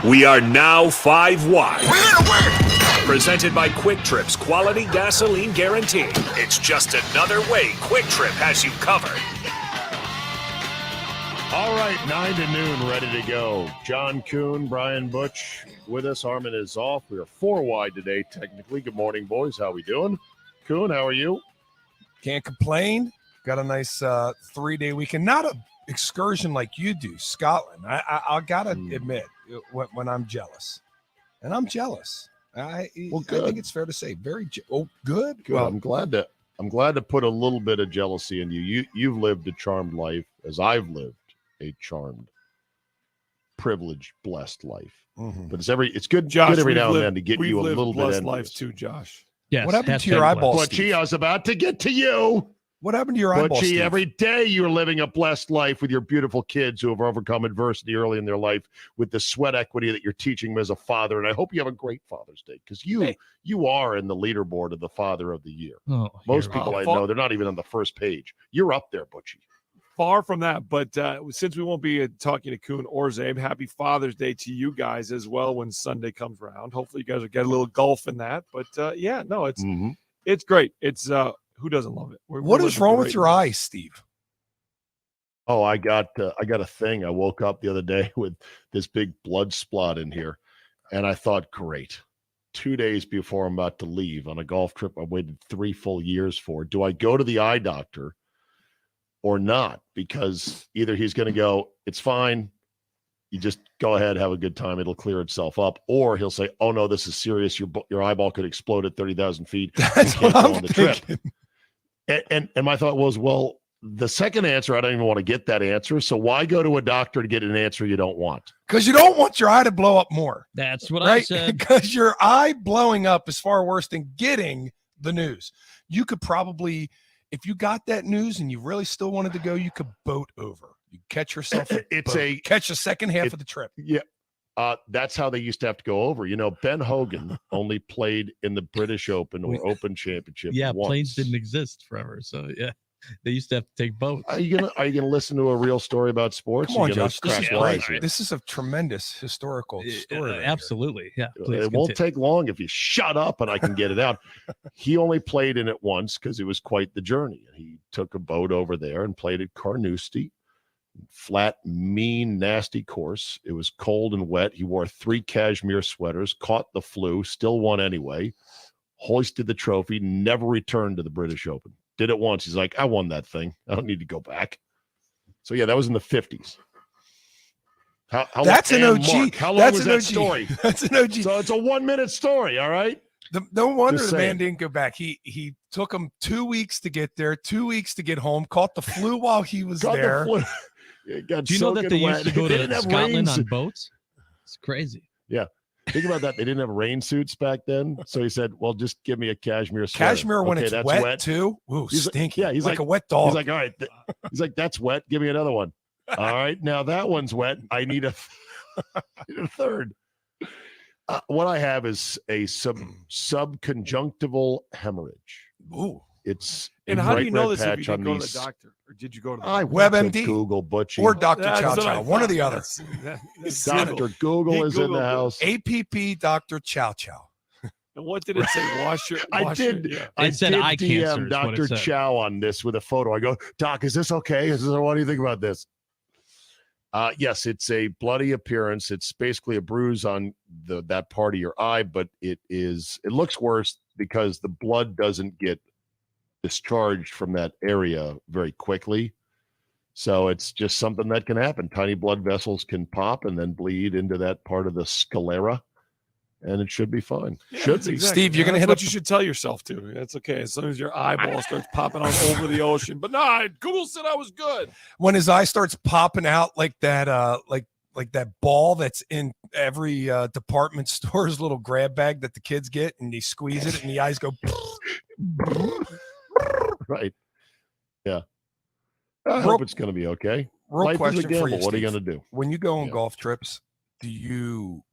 We are now 5 wide. Presented by Quick Trip's quality gasoline guarantee. It's just another way Quick Trip has you covered. All right, 9 to noon, ready to go. John Kuhn, Brian Butch with us. Harmon is off. We are 4 wide today, technically. Good morning, boys. How we doing? Kuhn, how are you? Can't complain. Got a nice 3-day weekend. Not a excursion like you do, Scotland. I gotta admit when I'm jealous, and I'm jealous. I think it's fair to say very good. Well, I'm glad to put a little bit of jealousy in you. You've lived a charmed life as I've lived a charmed, privileged, blessed life. Mm-hmm. But it's good, Josh, good every now and then to get you a little bit blessed envious. life too, Josh. Yes. What happened to your eyeballs? Butchie, I was about to get to you. What happened to your eyeballs? Butchie, every day you're living a blessed life with your beautiful kids who have overcome adversity early in their life with the sweat equity that you're teaching them as a father. And I hope you have a great Father's Day because you are in the leaderboard of the Father of the Year. Oh, most people I know, they're not even on the first page. You're up there, Butchie. Far from that, but since we won't be talking to Kuhn or Zabe, happy Father's Day to you guys as well when Sunday comes around. Hopefully you guys will get a little golf in that. But it's great. It's who doesn't love it? What is wrong with your eyes, Steve? Oh, I got a thing. I woke up the other day with this big blood spot in here, and I thought, great. 2 days before I'm about to leave on a golf trip I waited 3 full years for. Do I go to the eye doctor or not? Because either he's going to go, it's fine. You just go ahead, have a good time. It'll clear itself up. Or he'll say, oh, no, this is serious. Your eyeball could explode at 30,000 feet. That's what I'm thinking. And my thought was, well, the second answer, I don't even want to get that answer. So why go to a doctor to get an answer you don't want? Because you don't want your eye to blow up more. That's what I said. Because your eye blowing up is far worse than getting the news. You could probably, if you got that news and you really still wanted to go, you could boat over. You catch yourself catch the second half of the trip. Yeah. That's how they used to have to go over. You know, Ben Hogan only played in the British Open or Open Championship. Yeah, once. planes didn't exist forever. So yeah, they used to have to take boats. Are you gonna listen to a real story about sports? Come on, Josh. This This is a tremendous historical story. Right absolutely. Here. Yeah. Please it won't take long if you shut up and I can get it out. He only played in it once because it was quite the journey. He took a boat over there and played at Carnoustie. Flat, mean, nasty course. It was cold and wet. He wore 3 cashmere sweaters, caught the flu, still won anyway, hoisted the trophy, never returned to the British Open. Did it once. He's like, I won that thing. I don't need to go back. So, yeah, that was in the 50s. That's an OG. Mark, how long was that story? That's an OG. So it's a 1-minute story, all right? No wonder the man didn't go back. He took him 2 weeks to get there, 2 weeks to get home, caught the flu while he was there. Do you know that they used to go to Scotland on boats? It's crazy. Yeah. Think about that. They didn't have rain suits back then. So he said, well, just give me a cashmere sweater. Cashmere when it's wet too? Ooh, stinky. Yeah, he's like a wet dog. He's like, all right. He's like, that's wet. Give me another one. All right. Now that one's wet. I need a third. What I have is a subconjunctival hemorrhage. Ooh. It's and how do you know this if you didn't go to the doctor? Or did you go to the doctor? WebMD. Google Butchie. Or Dr. Chow Chow. One or the other. Dr. Google is in the house. APP Dr. Chow Chow. And what did it say? I did eye cancer. DM Dr. Chow on this with a photo. I go, Doc, is this okay? What do you think about this? Yes, it's a bloody appearance. It's basically a bruise on that part of your eye, but it looks worse because the blood doesn't get discharged from that area very quickly. So it's just something that can happen. Tiny blood vessels can pop and then bleed into that part of the sclera, and it should be fine. Yeah, should be. Exactly. Steve, you're going to hit what you should tell yourself to. That's okay. As soon as your eyeball starts popping out over the ocean. But no, Google said I was good. When his eye starts popping out like that, like that ball that's in every department store's little grab bag that the kids get, and they squeeze it and the eyes go. Right. Yeah. I hope it's going to be okay. Life question is a gamble. for you, What are you Steve. going to do? When you go on golf trips, do you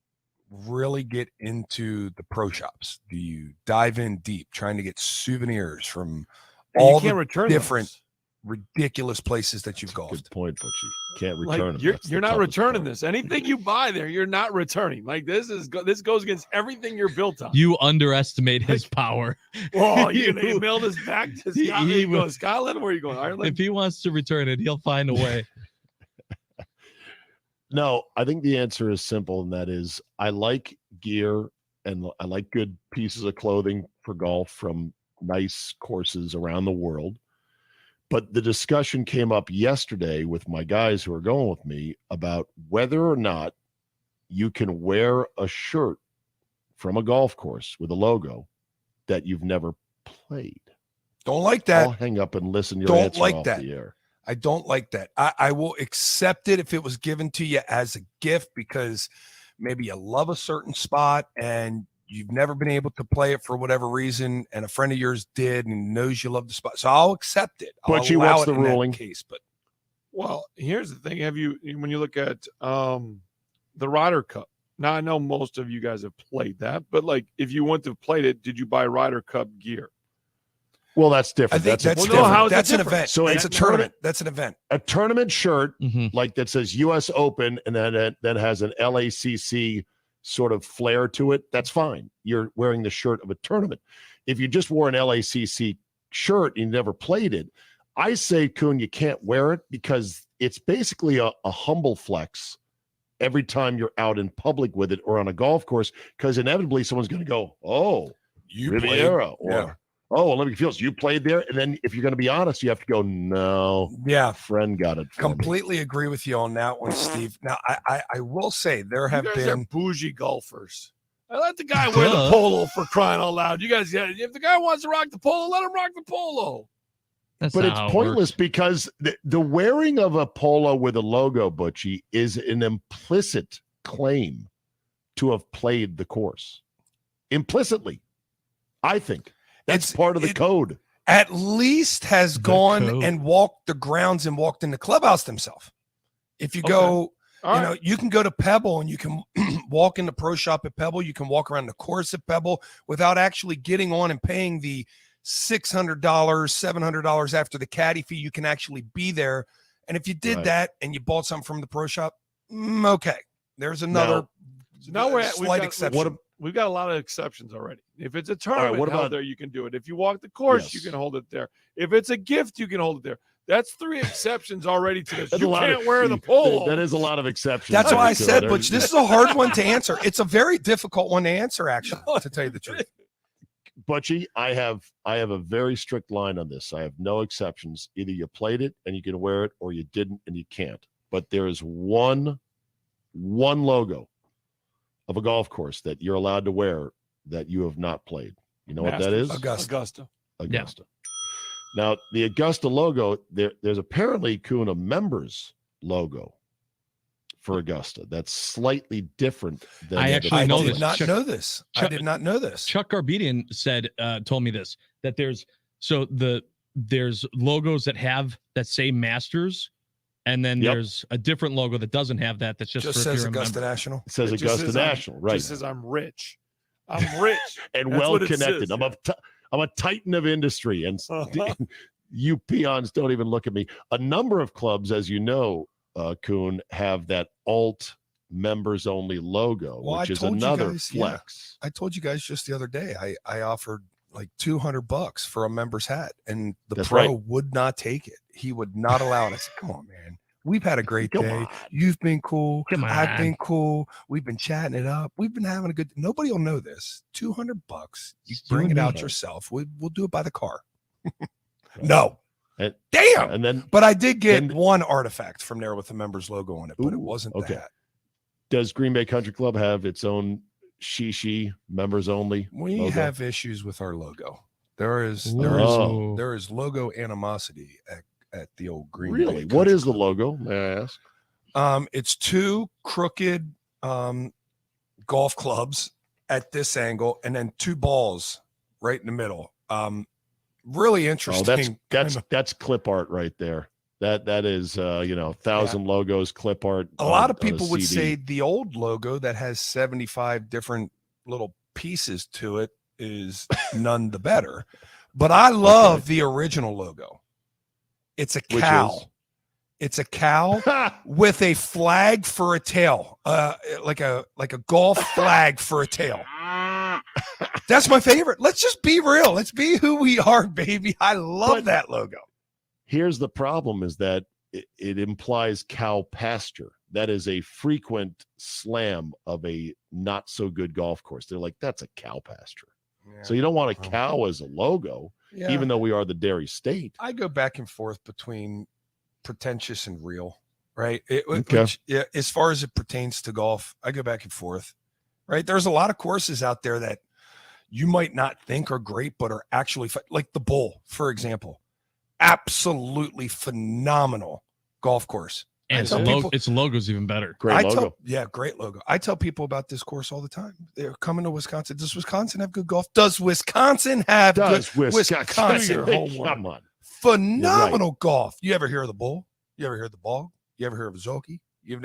really get into the pro shops? Do you dive in deep trying to get souvenirs from all the different? ridiculous places that you've golfed. Good point, but you can't return them. You're not returning this. Anything you buy there, you're not returning. Like this goes against everything you're built on. You underestimate his power. Oh, you're gonna mail this back to Scotland? You going Scotland? Where are you going? Ireland? If he wants to return it, he'll find a way. No, I think the answer is simple, and that is I like gear and I like good pieces of clothing for golf from nice courses around the world. But the discussion came up yesterday with my guys who are going with me about whether or not you can wear a shirt from a golf course with a logo that you've never played. Don't like that. I'll hang up and listen to your Don't answer like off that. the air. I don't like that. I will accept it if it was given to you as a gift because maybe you love a certain spot and you've never been able to play it for whatever reason, and a friend of yours did and knows you love the spot. So I'll accept it. But you what's the ruling case? But well, here's the thing: when you look at the Ryder Cup? Now I know most of you guys have played that, but like if you went to play it, did you buy Ryder Cup gear? Well, that's different. I think that's different. different. That's an event. So it's a tournament. That's an event. A tournament shirt like that says U.S. Open and then that has an LACC sort of flair to it. That's fine. You're wearing the shirt of a tournament. If you just wore an LACC shirt and you never played it, I say, Kuhn, you can't wear it because it's basically a humble flex every time you're out in public with it or on a golf course because inevitably someone's going to go, oh, You Riviera played. or Yeah. oh, Olympic Fields, you played there. And then if you're going to be honest, you have to go, no, Yeah. a friend got it for me. Completely agree with you on that one, Steve. Now, I will say there have You guys been are bougie golfers. I let the guy wear the polo for crying out loud. You guys, if the guy wants to rock the polo, let him rock the polo. That's But not it's how it pointless works. because the wearing of a polo with a logo, Butchie, is an implicit claim to have played the course. Implicitly, I think. That's part of the code. at least has gone code. and walked the grounds and walked in the clubhouse themselves. If you go, All you know, you can go to Pebble and you can walk in the pro shop at Pebble. You can walk around the course at Pebble without actually getting on and paying the $600, $700 after the caddy fee. You can actually be there. And if you did that and you bought something from the pro shop, okay, there's another now we're at, slight exception. We've got a lot of exceptions already. If it's a tournament what held about- there, you can do it. If you walk the course, you can hold it there. If it's a gift, you can hold it there. That's 3 exceptions already to this. That's You a lot can't of- wear the polo. That is a lot of exceptions. That's why I to it. said, Butch, this is a hard one to answer. It's a very difficult one to answer, actually, to tell you the truth. Butchie, I have a very strict line on this. I have no exceptions. Either you played it and you can wear it, or you didn't and you can't. But there is one logo of a golf course that you're allowed to wear that you have not played. You know what that is? Augusta. Augusta. Now, the Augusta logo, there's apparently, Kuhn, a members logo for Augusta that's slightly different than I the actually I know public. did not know this. I did not know this. Chuck Garbedian told me this, that there's logos that say Masters, and then there's a different logo that doesn't have that. That's just for says if you're a Augusta member. National. It says It just Augusta says National, right? Just says I'm rich. I'm rich. And That's well what it connected. says, I'm a titan of industry, and Uh-huh. you peons don't even look at me. A number of clubs, as you know, Kuhn, have that alt members only logo, Well, which I is told you another guys, yeah. flex. I told you guys just the other day, I offered like $200 for a member's hat, and the That's pro right. would not take it. He would not allow it. I said, come on, man. We've had a great Come day. on. You've been cool. Come I've on. been cool. We've been chatting it up. We've been having a good. Nobody will know this. $200. You Just you bring and it me. out yourself. We'll do it by the car. No. And- Damn. And then But I did get then- one artifact from there with the members logo on it, but it Ooh, wasn't okay. that. does Green Bay Country Club have its own Shishi members only? We logo? have issues with our logo. There is Oh. there is logo animosity at the old Green Bay. Really? Country What is the Club. logo? May I ask? It's two crooked golf clubs at this angle, and then two balls right in the middle. Really Oh, interesting. that's clip art right there. That is 1,000 logos clip art. A lot of on a people would CD. say the old logo that has 75 different little pieces to it is none the better. But I love the original logo. It's a Which cow. is? It's a cow with a flag for a tail, like a golf flag for a tail. That's my favorite. Let's just be real. Let's be who we are, baby. I love that logo. Here's the problem: is that it implies cow pasture. That is a frequent slam of a not so good golf course. They're like, that's a cow pasture. Yeah. So you don't want a cow as a logo, even though we are the dairy state. I go back and forth between pretentious and real, right? Okay. As far as it pertains to golf, I go back and forth, right? There's a lot of courses out there that you might not think are great, but are actually like the Bowl, for example. Absolutely phenomenal golf course. And its logo's even better. Great logo. Great logo. I tell people about this course all the time. They're coming to Wisconsin. Does Wisconsin have good golf? Does Wisconsin have good Wisconsin? Come on. Phenomenal golf. You ever hear of the Bowl? You ever hear of the Bog? You ever hear of Zolke? You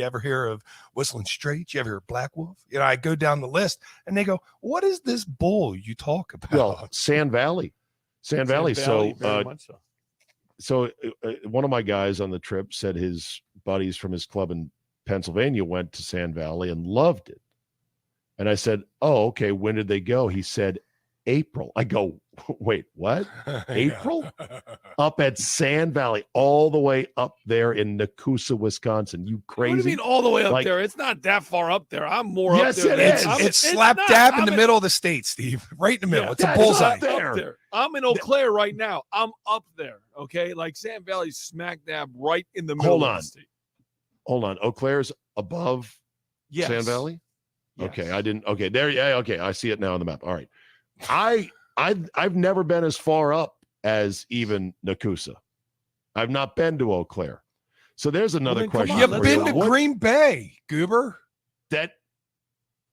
ever hear of Whistling Straits? You ever hear of Black Wolf? You know, I go down the list and they go, what is this bowl you talk about? Well, Sand Valley. Sand Valley. So one of my guys on the trip said his buddies from his club in Pennsylvania went to Sand Valley and loved it. And I said, oh, okay. When did they go? He said, April. I go, wait, what? April? Up at Sand Valley, all the way up there in Nakusa, Wisconsin. You crazy? What do you mean all the way up there? It's not that far up there. I'm more yes, up there. Yes, it is. It's slap dab in the middle of the state, Steve. Right in the middle. It's a bullseye. There. I'm in Eau Claire right now. I'm up there. Okay. Like Sand Valley's smack dab right in the middle of the state. Hold on. Eau Claire's above Sand Valley? Yes. Okay. I didn't. Okay. There. Yeah. Okay. I see it now on the map. All right. I've never been as far up as even Nakusa. I've not been to Eau Claire. So there's another question. You've been to Green Bay, Goober.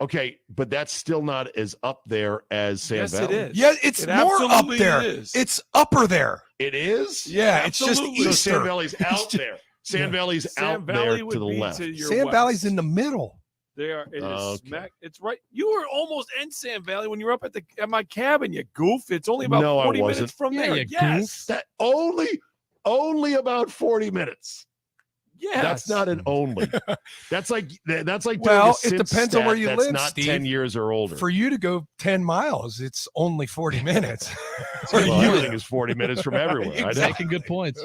Okay, but that's still not as up there as Sand Valley. It is. Yeah, it's more up there. It's upper there. It is? Yeah, absolutely. It's just easter. So Sand Valley's out there. Sand Valley's out there to the left. Sand Valley's in the middle. They are. It is smack. It's right. You were almost in Sand Valley when you were up at my cabin. You goof. It's only about 40 minutes from there. Yes. That only about 40 minutes. Yeah. That's not an only. That's like well, it depends on where you live. Not Steve. 10 years or older. For you to go 10 miles, it's only 40 minutes. Everything is 40 minutes from everywhere. Exactly. Making good points.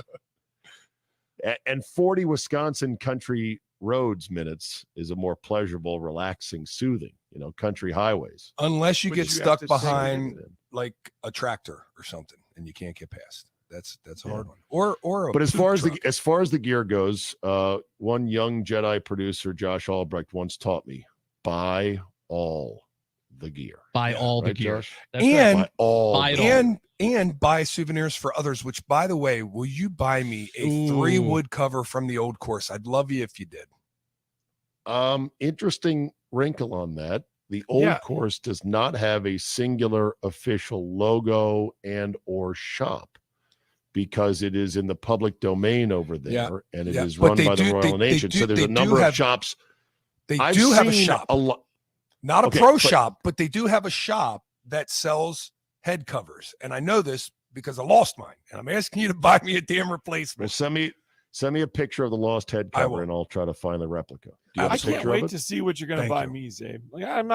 And 40 Wisconsin country roads minutes is a more pleasurable, relaxing, soothing, country highways. Unless you get stuck behind like a tractor or something and you can't get past. That's a hard one. But as far as the gear goes, one young Jedi producer, Josh Albrecht, once taught me, buy all the gear. Buy all the gear. Josh? And buy souvenirs for others, which, by the way, will you buy me a 3-wood cover from the old course? I'd love you if you did. Interesting wrinkle on that. The old course does not have a singular official logo and or shop because it is in the public domain over there and it is run by the Royal Nation. So there's a number of shops. They do have a shop. Not a pro shop, but they do have a shop that sells head covers. And I know this because I lost mine. And I'm asking you to buy me a damn replacement. Well, send me a picture of the lost head cover and I'll try to find the replica. Do you have a can't picture wait of it? to see what you're going to buy me, Zabe. Like, I'm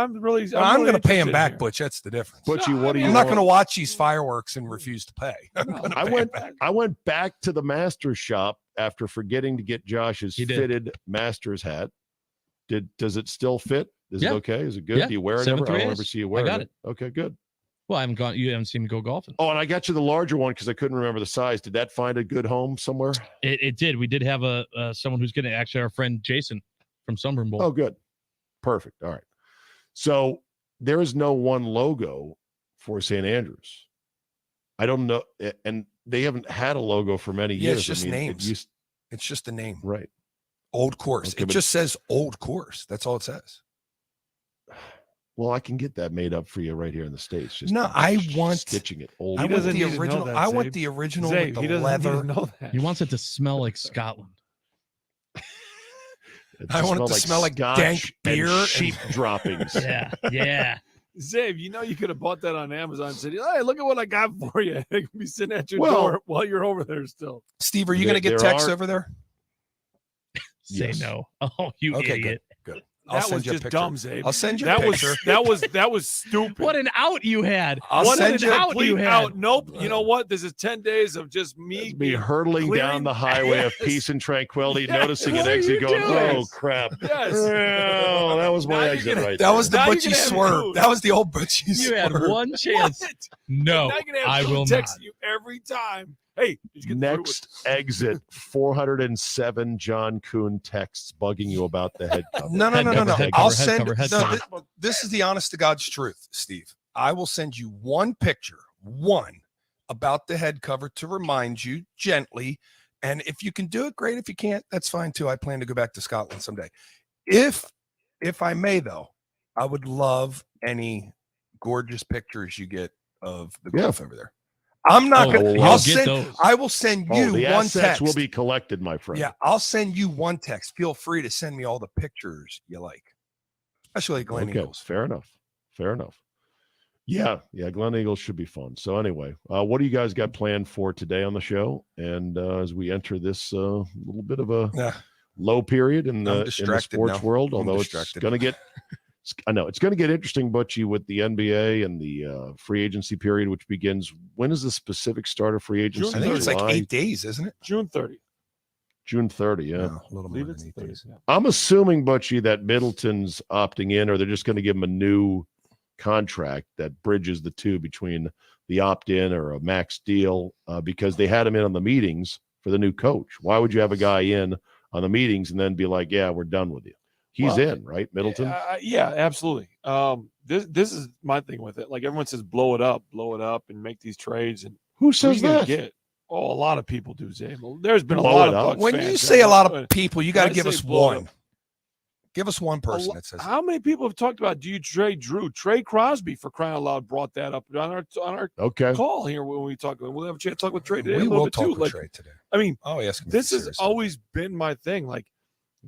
going to pay him back, Butch. That's the difference. Butchie, what do you I'm not going to watch these fireworks and refuse to pay. I went back to the Masters shop after forgetting to get Josh's fitted Masters hat. Does it still fit? Is it okay? Is it good? Yeah. Do you wear it ever? I don't ever see you wear it. I got it. Okay, good. Well, you haven't seen me go golfing. Oh, and I got you the larger one because I couldn't remember the size. Did that find a good home somewhere? It did. We did have someone who's going to actually our friend Jason from Sunburn Bowl. Oh, good. Perfect. All right. So there is no one logo for St. Andrews. I don't know. And they haven't had a logo for many years. It's just names. It's just a name. Right. Old course. Okay, it just says old course. That's all it says. Well, I can get that made up for you right here in the States. Just I want stitching it old. I want the original. I want the original with the leather. He wants it to smell like Scotland. I want it to smell like dank beer, sheep droppings. Yeah. Zabe, you could have bought that on Amazon and said, hey, look at what I got for you. It can be sitting at your door while you're over there still. Steve, are you going to get texts over there? Say no. Oh, you idiot. Good. That was just dumb, Zabe. I'll send you a picture. That was stupid. What an out you had. I'll send you out you had. Out. Nope. You know what? This is 10 days of just me hurtling down the highway of peace and tranquility, noticing an exit going, oh, crap. Yes. Oh, that was my exit right That there. was the Butchie swerve. That was the old Butchie You had swerve. one chance. No, I will not. Text you every time. Hey, did you get Next exit, 407 John Kuhn texts bugging you about the head cover. No. Head I'll cover, send. head no, cover. this is the honest to God's truth, Steve. I will send you one picture, about the head cover to remind you gently. And if you can do it, great. If you can't, that's fine too. I plan to go back to Scotland someday. If I may, though, I would love any gorgeous pictures you get of the golf over there. I'm not going to. I will send you the one assets text. will be collected, my friend. Yeah, I'll send you one text. Feel free to send me all the pictures you like, especially Glen Eagles. Fair enough. Yeah, Glen Eagles should be fun. So anyway, what do you guys got planned for today on the show? And as we enter this little bit of a low period in the sports world, although it's going to get. I know it's going to get interesting, Butchie, with the NBA and the free agency period, which begins. When is the specific start of free agency? I think it's like 8 days, isn't it? June 30. June 30, yeah. No, a little more than 8 days. Yeah. I'm assuming, Butchie, that Middleton's opting in, or they're just going to give him a new contract that bridges the two between the opt-in or a max deal, because they had him in on the meetings for the new coach. Why would you have a guy in on the meetings and then be like, yeah, we're done with you? He's in, right, Middleton? Yeah, absolutely. This is my thing with it. Like everyone says, blow it up, and make these trades. And who says that? A lot of people do, Zabel. There's been a lot of Bucks when fans you say a lot of people, you got to give us one. Give us one person that says. How many people have talked about? Do you trade Drew? Trey Crosby, for crying out loud, brought that up on our call here when we talk. We'll have a chance to talk with Trey today. We will talk with Trey today. I mean, yes, this has always been my thing. Like,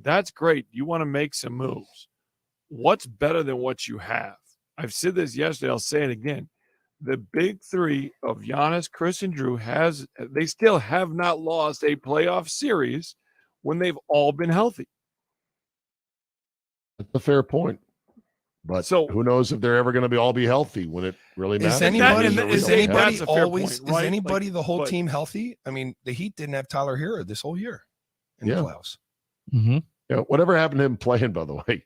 that's great. You want to make some moves. What's better than what you have? I've said this yesterday. I'll say it again. The big three of Giannis, Chris, and Drew they still have not lost a playoff series when they've all been healthy. That's a fair point. But who knows if they're ever going to all be healthy when it really matters? Is anybody the whole team healthy? I mean, the Heat didn't have Tyler Hero this whole year in the playoffs. Mm-hmm. Yeah, whatever happened to him playing, by the way?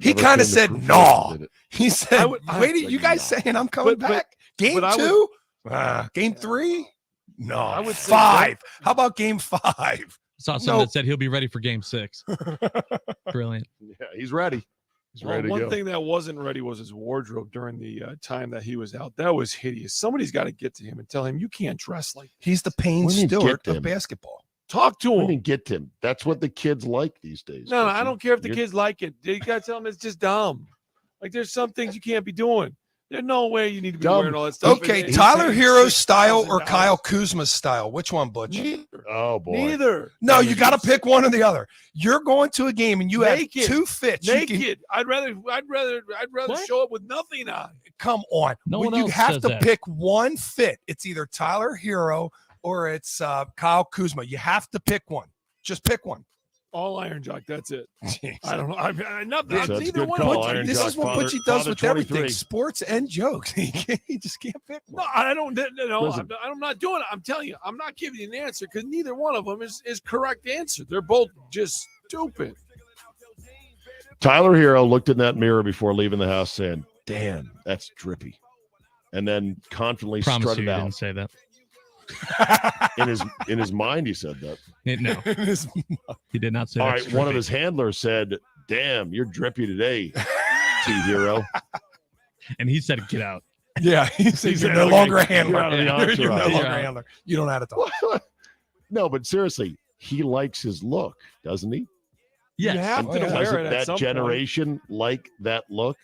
He kind of said, no. He said, wait, you guys saying I'm coming back? Game 2? Game 3? No. I would say 5. How about game 5? I saw someone that said he'll be ready for game 6. Brilliant. Yeah, he's ready. He's ready to go. One thing that wasn't ready was his wardrobe during the time that he was out. That was hideous. Somebody's got to get to him and tell him you can't dress like that. He's the Payne Stewart of basketball. Talk to him. We didn't get to him. That's what the kids like these days. No, I don't care if the kids like it. You got to tell them it's just dumb. Like, there's some things you can't be doing. There's no way you need to be wearing all that stuff. Okay, Tyler Hero's style or Kyle Kuzma's style? Which one, Butch? Neither. Oh, boy. Neither. No, you got to pick one or the other. You're going to a game and you have 2 fits. Naked. I'd rather show up with nothing on. Come on. You have to pick one fit. It's either Tyler Hero or it's Kyle Kuzma. You have to pick one. Just pick one. All Iron Jock. That's it. I don't know. Neither one. This is what Butchie does with everything, sports and jokes. He just can't pick one. No, I don't. No, I'm not doing it. I'm telling you, I'm not giving you an answer because neither one of them is correct answer. They're both just stupid. Tyler Hero looked in that mirror before leaving the house saying, damn, that's drippy. And then confidently strutted out. Didn't say that. in his mind, he said that. No, he did not say that. All right, right, one of his handlers said, damn, you're drippy today, T Hero. And he said, get out. Yeah, he said, you're no longer a handler. You're no longer a handler. You don't have to talk. No, but seriously, he likes his look, doesn't he? Yes. You have to wear it at that generation point. Like that look?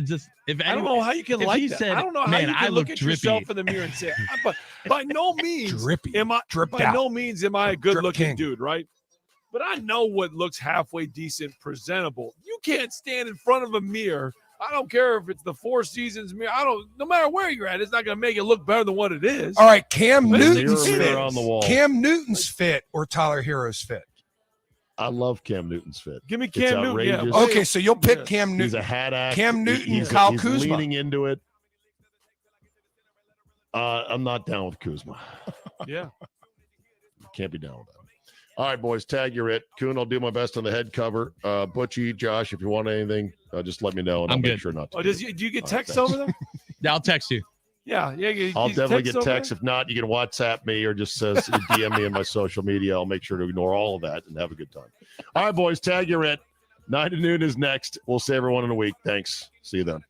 Just I don't know how you can like that. I don't know how you can look at yourself in the mirror and say, but by no means am I a good-looking dude, right? But I know what looks halfway decent, presentable. You can't stand in front of a mirror I don't care if it's the Four Seasons mirror. No matter where you're at, it's not going to make it look better than what it is. All right, Cam But Newton's mirror fit. on the wall. Cam Newton's fit or Tyler Hero's fit? I love Cam Newton's fit. Give me It's Cam Newton. Yeah. outrageous. Okay, so you'll pick Yeah. Cam He's Newton. a hat act. Cam Newton, He's Kyle he's Kuzma. leaning into it. I'm not down with Kuzma. Yeah. Can't be down with that. All right, boys, tag you're it. Kuhn, I'll do my best on the head cover. Butchie, Josh, if you want anything, just let me know, and I'm I'll make good. sure not to. Oh, do you get All right, texts thanks. over them? Yeah, I'll text you. Yeah. I'll definitely get over texts. there? If not, you can WhatsApp me or just DM me in my social media. I'll make sure to ignore all of that and have a good time. All right, boys, tag you're it. 9 to noon is next. We'll see everyone in a week. Thanks. See you then.